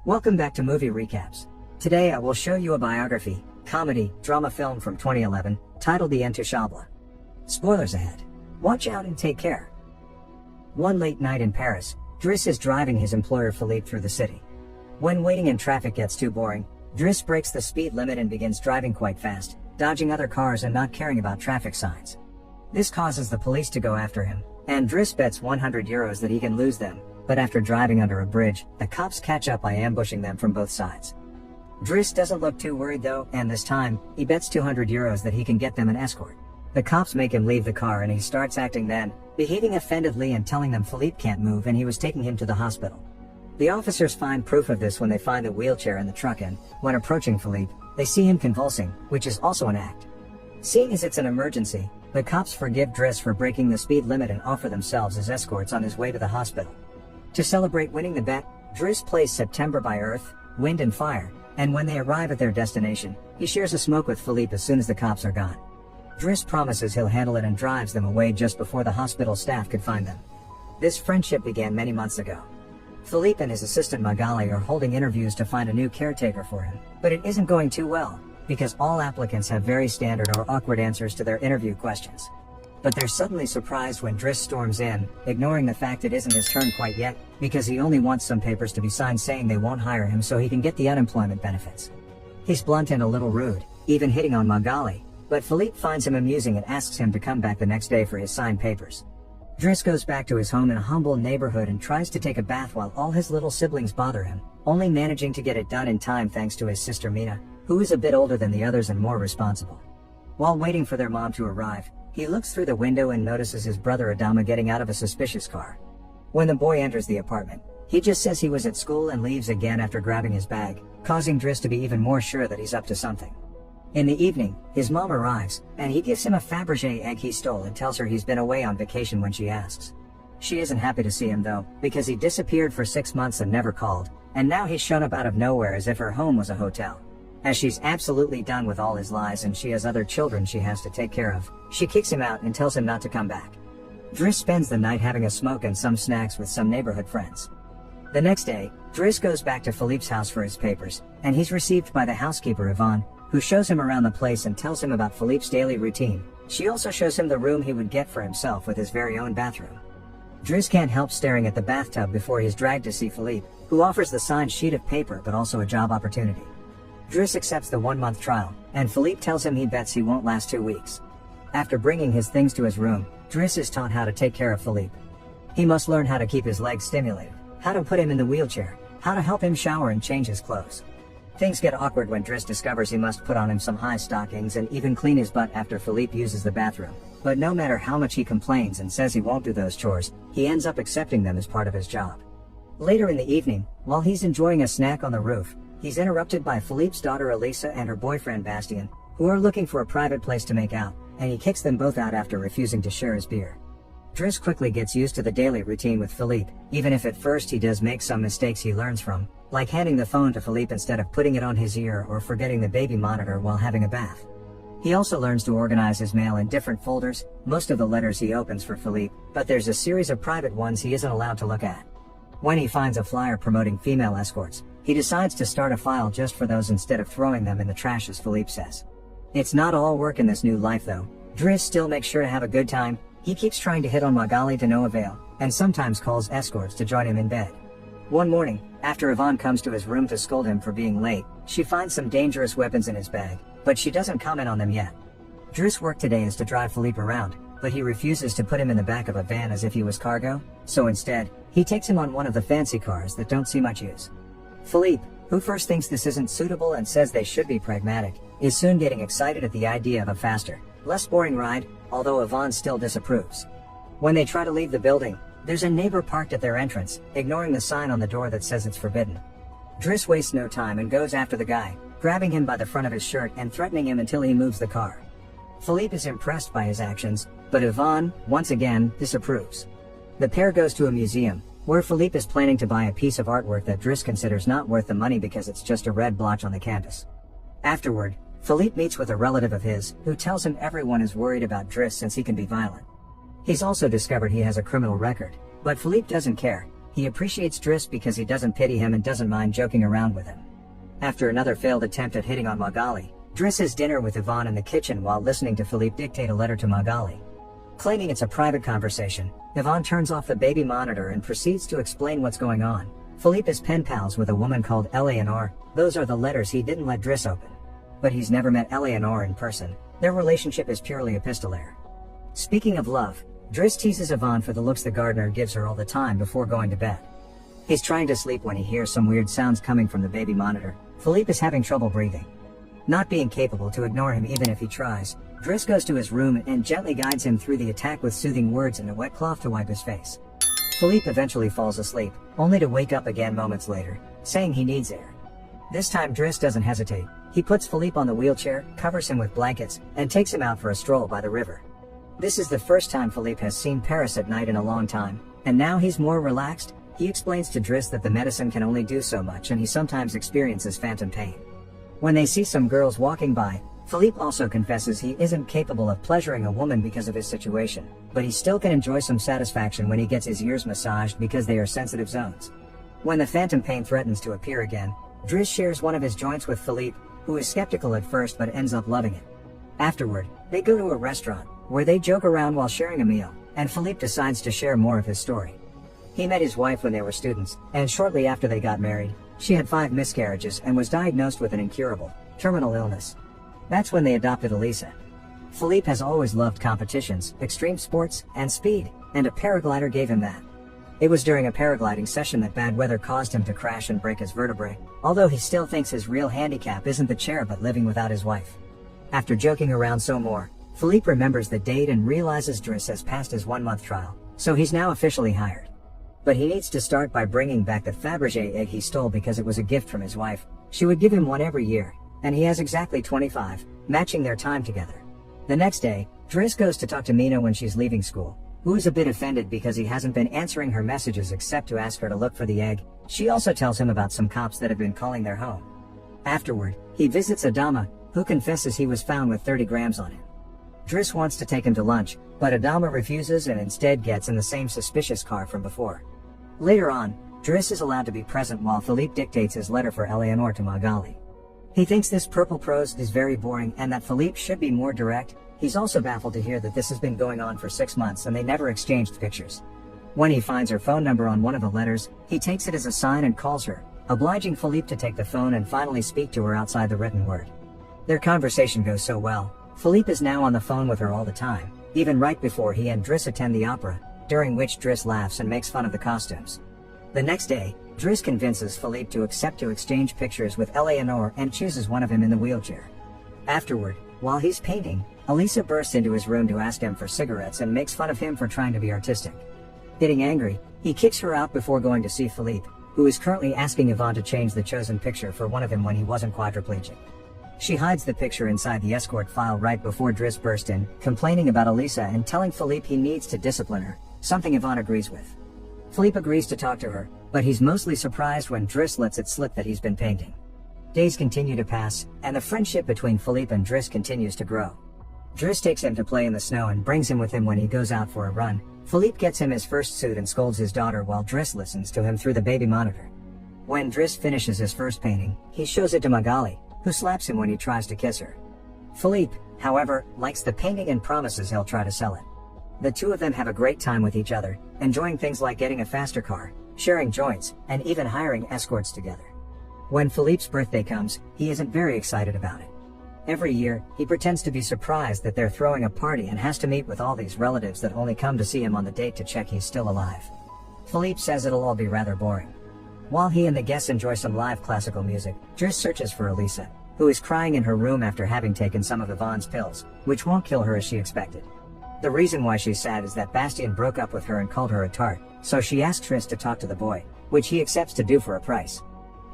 Welcome back to Movie Recaps. Today I will show you a biography, comedy, drama film from 2011, titled The Intouchables. Spoilers ahead. Watch out and take care. One late night in Paris, Dries is driving his employer Philippe through the city. When waiting in traffic gets too boring, Dries breaks the speed limit and begins driving quite fast, dodging other cars and not caring about traffic signs. This causes the police to go after him, and Dries bets €100 that he can lose them, but after driving under a bridge, the cops catch up by ambushing them from both sides. Dries doesn't look too worried though, and this time, he bets €200 that he can get them an escort. The cops make him leave the car and he starts acting then, behaving offendedly and telling them Philippe can't move and he was taking him to the hospital. The officers find proof of this when they find the wheelchair in the truck and, when approaching Philippe, they see him convulsing, which is also an act. Seeing as it's an emergency, the cops forgive Dries for breaking the speed limit and offer themselves as escorts on his way to the hospital. To celebrate winning the bet, Dries plays September by Earth, Wind and Fire, and when they arrive at their destination, he shares a smoke with Philippe as soon as the cops are gone. Dries promises he'll handle it and drives them away just before the hospital staff could find them. This friendship began many months ago. Philippe and his assistant Magali are holding interviews to find a new caretaker for him, but it isn't going too well, because all applicants have very standard or awkward answers to their interview questions. But they're suddenly surprised when Dries storms in, ignoring the fact it isn't his turn quite yet, because he only wants some papers to be signed saying they won't hire him so he can get the unemployment benefits. He's blunt and a little rude, even hitting on Magali, but Philippe finds him amusing and asks him to come back the next day for his signed papers. Dries goes back to his home in a humble neighborhood and tries to take a bath while all his little siblings bother him, only managing to get it done in time thanks to his sister Mina, who is a bit older than the others and more responsible. While waiting for their mom to arrive, he looks through the window and notices his brother Adama getting out of a suspicious car. When the boy enters the apartment, he just says he was at school and leaves again after grabbing his bag, causing Dries to be even more sure that he's up to something. In the evening, his mom arrives, and he gives him a Fabergé egg he stole and tells her he's been away on vacation when she asks. She isn't happy to see him though, because he disappeared for 6 months and never called, and now he's shown up out of nowhere as if her home was a hotel. As she's absolutely done with all his lies and she has other children she has to take care of, she kicks him out and tells him not to come back. Dries spends the night having a smoke and some snacks with some neighborhood friends. The next day, Dries goes back to Philippe's house for his papers, and he's received by the housekeeper Yvonne, who shows him around the place and tells him about Philippe's daily routine. She also shows him the room he would get for himself with his very own bathroom. Dries can't help staring at the bathtub before he's dragged to see Philippe, who offers the signed sheet of paper but also a job opportunity. Dries accepts the 1-month trial, and Philippe tells him he bets he won't last 2 weeks. After bringing his things to his room, Dries is taught how to take care of Philippe. He must learn how to keep his legs stimulated, how to put him in the wheelchair, how to help him shower and change his clothes. Things get awkward when Dries discovers he must put on him some high stockings and even clean his butt after Philippe uses the bathroom. But no matter how much he complains and says he won't do those chores, he ends up accepting them as part of his job. Later in the evening, while he's enjoying a snack on the roof, he's interrupted by Philippe's daughter Elisa and her boyfriend Bastien, who are looking for a private place to make out, and he kicks them both out after refusing to share his beer. Dries quickly gets used to the daily routine with Philippe, even if at first he does make some mistakes he learns from, like handing the phone to Philippe instead of putting it on his ear or forgetting the baby monitor while having a bath. He also learns to organize his mail in different folders, most of the letters he opens for Philippe, but there's a series of private ones he isn't allowed to look at. When he finds a flyer promoting female escorts, he decides to start a file just for those instead of throwing them in the trash as Philippe says. It's not all work in this new life though. Dries still makes sure to have a good time. He keeps trying to hit on Magali to no avail, and sometimes calls escorts to join him in bed. One morning, after Yvonne comes to his room to scold him for being late, she finds some dangerous weapons in his bag, but she doesn't comment on them yet. Dries' work today is to drive Philippe around, but he refuses to put him in the back of a van as if he was cargo, so instead, he takes him on one of the fancy cars that don't see much use. Philippe, who first thinks this isn't suitable and says they should be pragmatic, is soon getting excited at the idea of a faster, less boring ride, although Yvonne still disapproves. When they try to leave the building, there's a neighbor parked at their entrance, ignoring the sign on the door that says it's forbidden. Dries wastes no time and goes after the guy, grabbing him by the front of his shirt and threatening him until he moves the car. Philippe is impressed by his actions, but Yvonne, once again, disapproves. The pair goes to a museum, where Philippe is planning to buy a piece of artwork that Dries considers not worth the money because it's just a red blotch on the canvas. Afterward, Philippe meets with a relative of his, who tells him everyone is worried about Dries since he can be violent. He's also discovered he has a criminal record, but Philippe doesn't care, He appreciates Dries because he doesn't pity him and doesn't mind joking around with him. After another failed attempt at hitting on Magali, Dries has dinner with Yvonne in the kitchen while listening to Philippe dictate a letter to Magali. Claiming it's a private conversation, Yvonne turns off the baby monitor and proceeds to explain what's going on. Philippe is pen pals with a woman called Eleanor. Those are the letters he didn't let Dries open. But he's never met Eleanor in person. Their relationship is purely epistolary. Speaking of love, Dries teases Yvonne for the looks the gardener gives her all the time before going to bed. He's trying to sleep when he hears some weird sounds coming from the baby monitor. Philippe is having trouble breathing. Not being capable to ignore him even if he tries, Dries goes to his room and gently guides him through the attack with soothing words and a wet cloth to wipe his face. Philippe eventually falls asleep, only to wake up again moments later, saying he needs air. This time Dries doesn't hesitate. He puts Philippe on the wheelchair, covers him with blankets, and takes him out for a stroll by the river. This is the first time Philippe has seen Paris at night in a long time, and now he's more relaxed. He explains to Dries that the medicine can only do so much and he sometimes experiences phantom pain. When they see some girls walking by, Philippe also confesses he isn't capable of pleasuring a woman because of his situation, but he still can enjoy some satisfaction when he gets his ears massaged because they are sensitive zones. When the phantom pain threatens to appear again, Dries shares one of his joints with Philippe, who is skeptical at first but ends up loving it. Afterward, they go to a restaurant, where they joke around while sharing a meal, and Philippe decides to share more of his story. He met his wife when they were students, and shortly after they got married, she had 5 miscarriages and was diagnosed with an incurable, terminal illness. That's when they adopted Elisa. Philippe has always loved competitions, extreme sports, and speed, and a paraglider gave him that. It was during a paragliding session that bad weather caused him to crash and break his vertebrae, although he still thinks his real handicap isn't the chair but living without his wife. After joking around some more, Philippe remembers the date and realizes Dries has passed his 1-month trial, so he's now officially hired. But he needs to start by bringing back the Fabergé egg he stole because it was a gift from his wife. She would give him one every year, and he has exactly 25, matching their time together. The next day, Dries goes to talk to Mina when she's leaving school, who is a bit offended because he hasn't been answering her messages except to ask her to look for the egg. She also tells him about some cops that have been calling their home. Afterward, he visits Adama, who confesses he was found with 30 grams on him. Dries wants to take him to lunch, but Adama refuses and instead gets in the same suspicious car from before. Later on, Dries is allowed to be present while Philippe dictates his letter for Eleanor to Magali. He thinks this purple prose is very boring and that Philippe should be more direct. He's also baffled to hear that this has been going on for 6 months and they never exchanged pictures. When he finds her phone number on one of the letters, he takes it as a sign and calls her, obliging Philippe to take the phone and finally speak to her outside the written word. Their conversation goes so well, Philippe is now on the phone with her all the time, even right before he and Dries attend the opera, during which Dries laughs and makes fun of the costumes. The next day, Dries convinces Philippe to accept to exchange pictures with Eleanor and chooses one of him in the wheelchair. Afterward, while he's painting, Elisa bursts into his room to ask him for cigarettes and makes fun of him for trying to be artistic. Getting angry, he kicks her out before going to see Philippe, who is currently asking Yvonne to change the chosen picture for one of him when he wasn't quadriplegic. She hides the picture inside the escort file right before Dries burst in, complaining about Elisa and telling Philippe he needs to discipline her, something Yvonne agrees with. Philippe agrees to talk to her, but he's mostly surprised when Dries lets it slip that he's been painting. Days continue to pass, and the friendship between Philippe and Dries continues to grow. Dries takes him to play in the snow and brings him with him when he goes out for a run. Philippe gets him his first suit and scolds his daughter while Dries listens to him through the baby monitor. When Dries finishes his first painting, he shows it to Magali, who slaps him when he tries to kiss her. Philippe, however, likes the painting and promises he'll try to sell it. The two of them have a great time with each other, enjoying things like getting a faster car, sharing joints, and even hiring escorts together. When Philippe's birthday comes, he isn't very excited about it. Every year, he pretends to be surprised that they're throwing a party and has to meet with all these relatives that only come to see him on the date to check he's still alive. Philippe says it'll all be rather boring. While he and the guests enjoy some live classical music, Dries searches for Elisa, who is crying in her room after having taken some of Yvonne's pills, which won't kill her as she expected. The reason why she's sad is that Bastien broke up with her and called her a tart, so she asks Dries to talk to the boy, which he accepts to do for a price.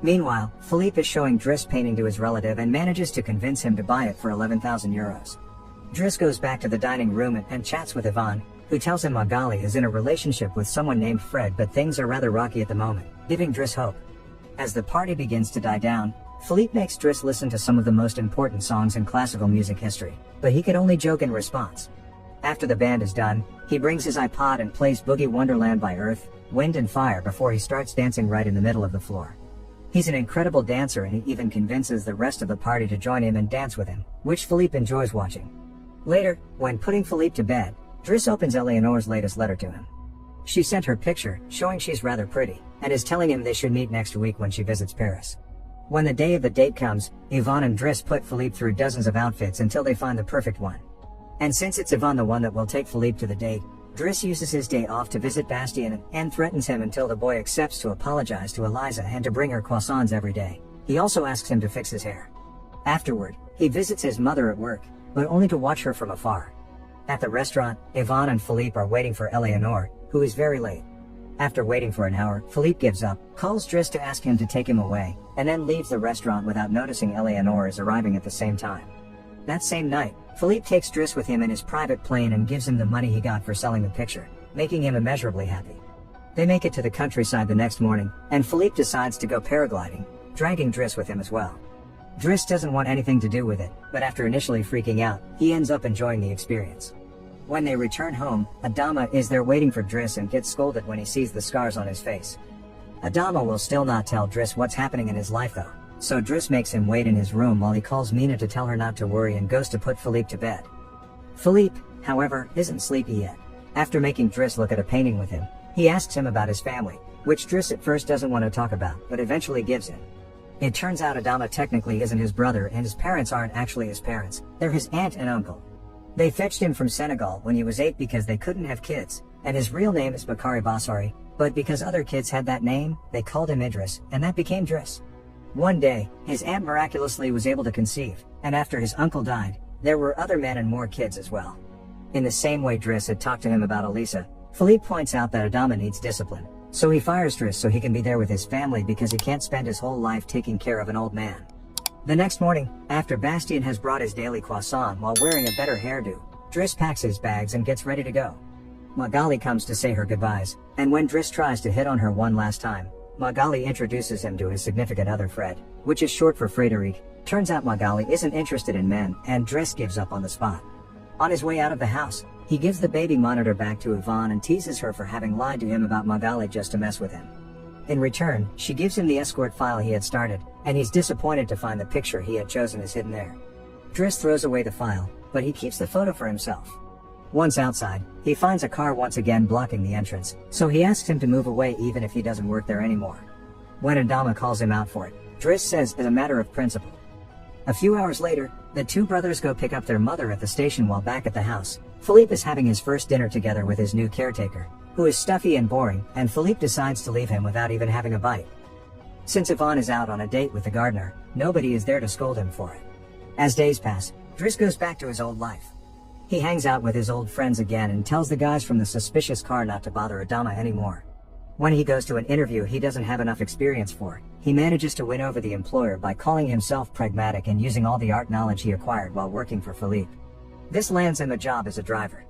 Meanwhile, Philippe is showing Dries painting to his relative and manages to convince him to buy it for 11,000 euros. Dries goes back to the dining room and chats with Yvonne, who tells him Magali is in a relationship with someone named Fred, but things are rather rocky at the moment, giving Dries hope. As the party begins to die down, Philippe makes Dries listen to some of the most important songs in classical music history, but he can only joke in response. After the band is done, he brings his iPod and plays Boogie Wonderland by Earth, wind and fire before he starts dancing right in the middle of the floor. He's an incredible dancer, and he even convinces the rest of the party to join him and dance with him, which Philippe enjoys watching. Later, when putting Philippe to bed, Dries opens Eleanor's latest letter to him. She sent her picture, showing she's rather pretty, and is telling him they should meet next week when she visits Paris. When the day of the date comes, Yvonne and Dries put Philippe through dozens of outfits until they find the perfect one. And since it's Yvonne the one that will take Philippe to the date, Dries uses his day off to visit Bastien and threatens him until the boy accepts to apologize to Eliza and to bring her croissants every day. He also asks him to fix his hair. Afterward, he visits his mother at work, but only to watch her from afar. At the restaurant, Yvonne and Philippe are waiting for Eleanor, who is very late. After waiting for an hour, Philippe gives up, calls Dries to ask him to take him away, and then leaves the restaurant without noticing Eleanor is arriving at the same time. That same night, Philippe takes Dries with him in his private plane and gives him the money he got for selling the picture, making him immeasurably happy. They make it to the countryside the next morning, and Philippe decides to go paragliding, dragging Dries with him as well. Dries doesn't want anything to do with it, but after initially freaking out, he ends up enjoying the experience. When they return home, Adama is there waiting for Dries and gets scolded when he sees the scars on his face. Adama will still not tell Dries what's happening in his life though, so Dries makes him wait in his room while he calls Mina to tell her not to worry and goes to put Philippe to bed. Philippe, however, isn't sleepy yet. After making Dries look at a painting with him, he asks him about his family, which Dries at first doesn't want to talk about, but eventually gives in. It turns out Adama technically isn't his brother and his parents aren't actually his parents, they're his aunt and uncle. They fetched him from Senegal when he was 8 because they couldn't have kids, and his real name is Bakari Bassari, but because other kids had that name, they called him Idris, and that became Dries. One day, his aunt miraculously was able to conceive, and after his uncle died, there were other men and more kids as well. In the same way Dries had talked to him about Elisa, Philippe points out that Adama needs discipline, so he fires Dries so he can be there with his family because he can't spend his whole life taking care of an old man. The next morning, after Bastien has brought his daily croissant while wearing a better hairdo, Dries packs his bags and gets ready to go. Magali comes to say her goodbyes, and when Dries tries to hit on her one last time, Magali introduces him to his significant other Fred, which is short for Frédéric. Turns out Magali isn't interested in men, and Dries gives up on the spot. On his way out of the house, he gives the baby monitor back to Yvonne and teases her for having lied to him about Magali just to mess with him. In return, she gives him the escort file he had started, and he's disappointed to find the picture he had chosen is hidden there. Dries throws away the file, but he keeps the photo for himself. Once outside, he finds a car once again blocking the entrance, so he asks him to move away even if he doesn't work there anymore. When Adama calls him out for it, Dries says as a matter of principle. A few hours later, the two brothers go pick up their mother at the station while back at the house. Philippe is having his first dinner together with his new caretaker, who is stuffy and boring, and Philippe decides to leave him without even having a bite. Since Yvonne is out on a date with the gardener, nobody is there to scold him for it. As days pass, Dries goes back to his old life. He hangs out with his old friends again and tells the guys from the suspicious car not to bother Adama anymore. When he goes to an interview he doesn't have enough experience for, he manages to win over the employer by calling himself pragmatic and using all the art knowledge he acquired while working for Philippe. This lands him a job as a driver.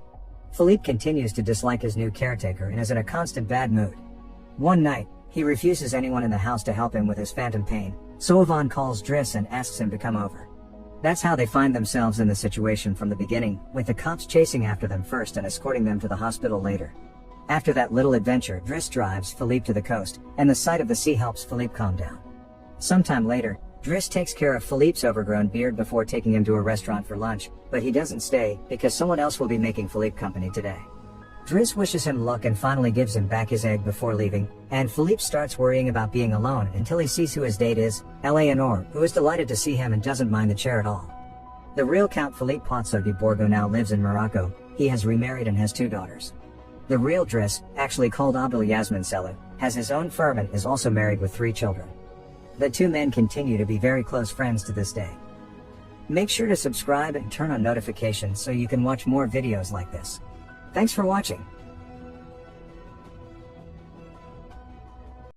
Philippe continues to dislike his new caretaker and is in a constant bad mood. One night, he refuses anyone in the house to help him with his phantom pain, so Yvonne calls Dries and asks him to come over. That's how they find themselves in the situation from the beginning, with the cops chasing after them first and escorting them to the hospital later. After that little adventure, Dries drives Philippe to the coast, and the sight of the sea helps Philippe calm down. Sometime later, Dries takes care of Philippe's overgrown beard before taking him to a restaurant for lunch, but he doesn't stay, because someone else will be making Philippe company today. Dries wishes him luck and finally gives him back his egg before leaving, and Philippe starts worrying about being alone until he sees who his date is, Eleanor, who is delighted to see him and doesn't mind the chair at all. The real Count Philippe Pozzo de Borgo now lives in Morocco. He has remarried and has 2 daughters. The real Dries, actually called Abdul Yasmin Selou, has his own firm and is also married with 3 children. The 2 men continue to be very close friends to this day. Make sure to subscribe and turn on notifications so you can watch more videos like this. Thanks for watching.